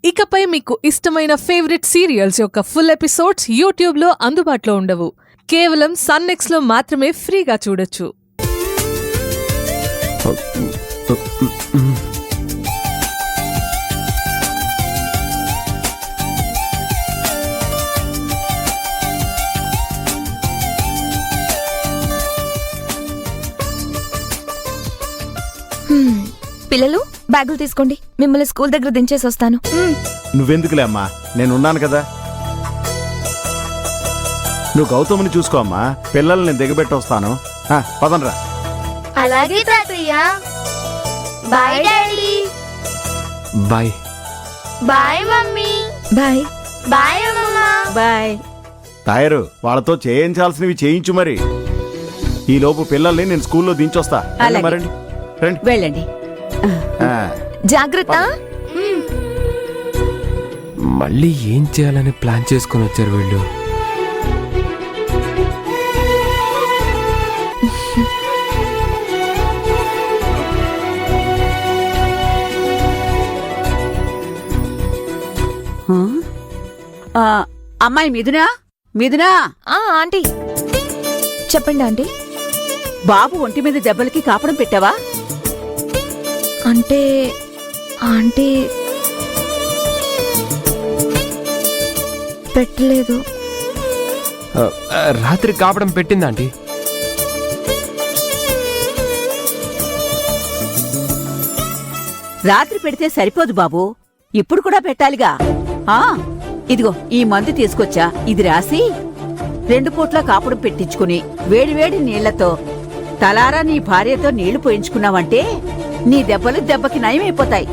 ఇకపై మీకు ఇష్టమైన ఫేవరెట్ సీరియల్స్ యొక్క ఫుల్ ఎపిసోడ్స్ యూట్యూబ్లో అందుబాటులో ఉండవు. కేవలం సన్నెక్స్లో మాత్రమే ఫ్రీగా చూడొచ్చు. పిల్లలు బ్యాగులు తీసుకోండి, మిమ్మల్ని స్కూల్ దగ్గర దించేసి వస్తాను. నువ్వెందుకులే అమ్మా, నేనున్నాను కదా. నువ్వు గౌతమ్ని చూసుకో అమ్మా, పిల్లల్ని నేను దిగబెట్టి వస్తాను. పదండ్రా. అలాగే తాతయ్య. Bye daddy. Bye. Bye mummy. Bye. Bye అమ్మమ్మ. బాయ్. తాయరు, వాళ్ళతో చేయించాల్సినవి చేయించు మరి. ఈ లోపు పిల్లల్ని నేను స్కూల్లో దించొస్తా. మరండి రండి, వెళ్ళండి. జాగ్రత్త. మళ్ళీ ఏం చేయాలని ప్లాన్ చేసుకుని వచ్చారు వీళ్ళు. అమ్మాయి మిథునా, మిథునా. ఆంటీ చెప్పండి. ఆంటీ, బాబు ఒంటి మీద దెబ్బలకి కాపడం పెట్టావా? అంటే ఆంటీ పెట్టలేదు. రాత్రి కాపడం పెట్టిందా ఆంటీ? రాత్రి పెడితే సరిపోదు బాబు, ఇప్పుడు కూడా పెట్టాలిగా. ఇదిగో ఈ మందు తీసుకొచ్చా, ఇది రాసి 2 పూట్ల కాపడం పెట్టించుకుని వేడివేడి నీళ్లతో తలారా నీ భార్యతో నీళ్లు పోయించుకున్నావంటే నీ దెబ్బకి నయమైపోతాయి.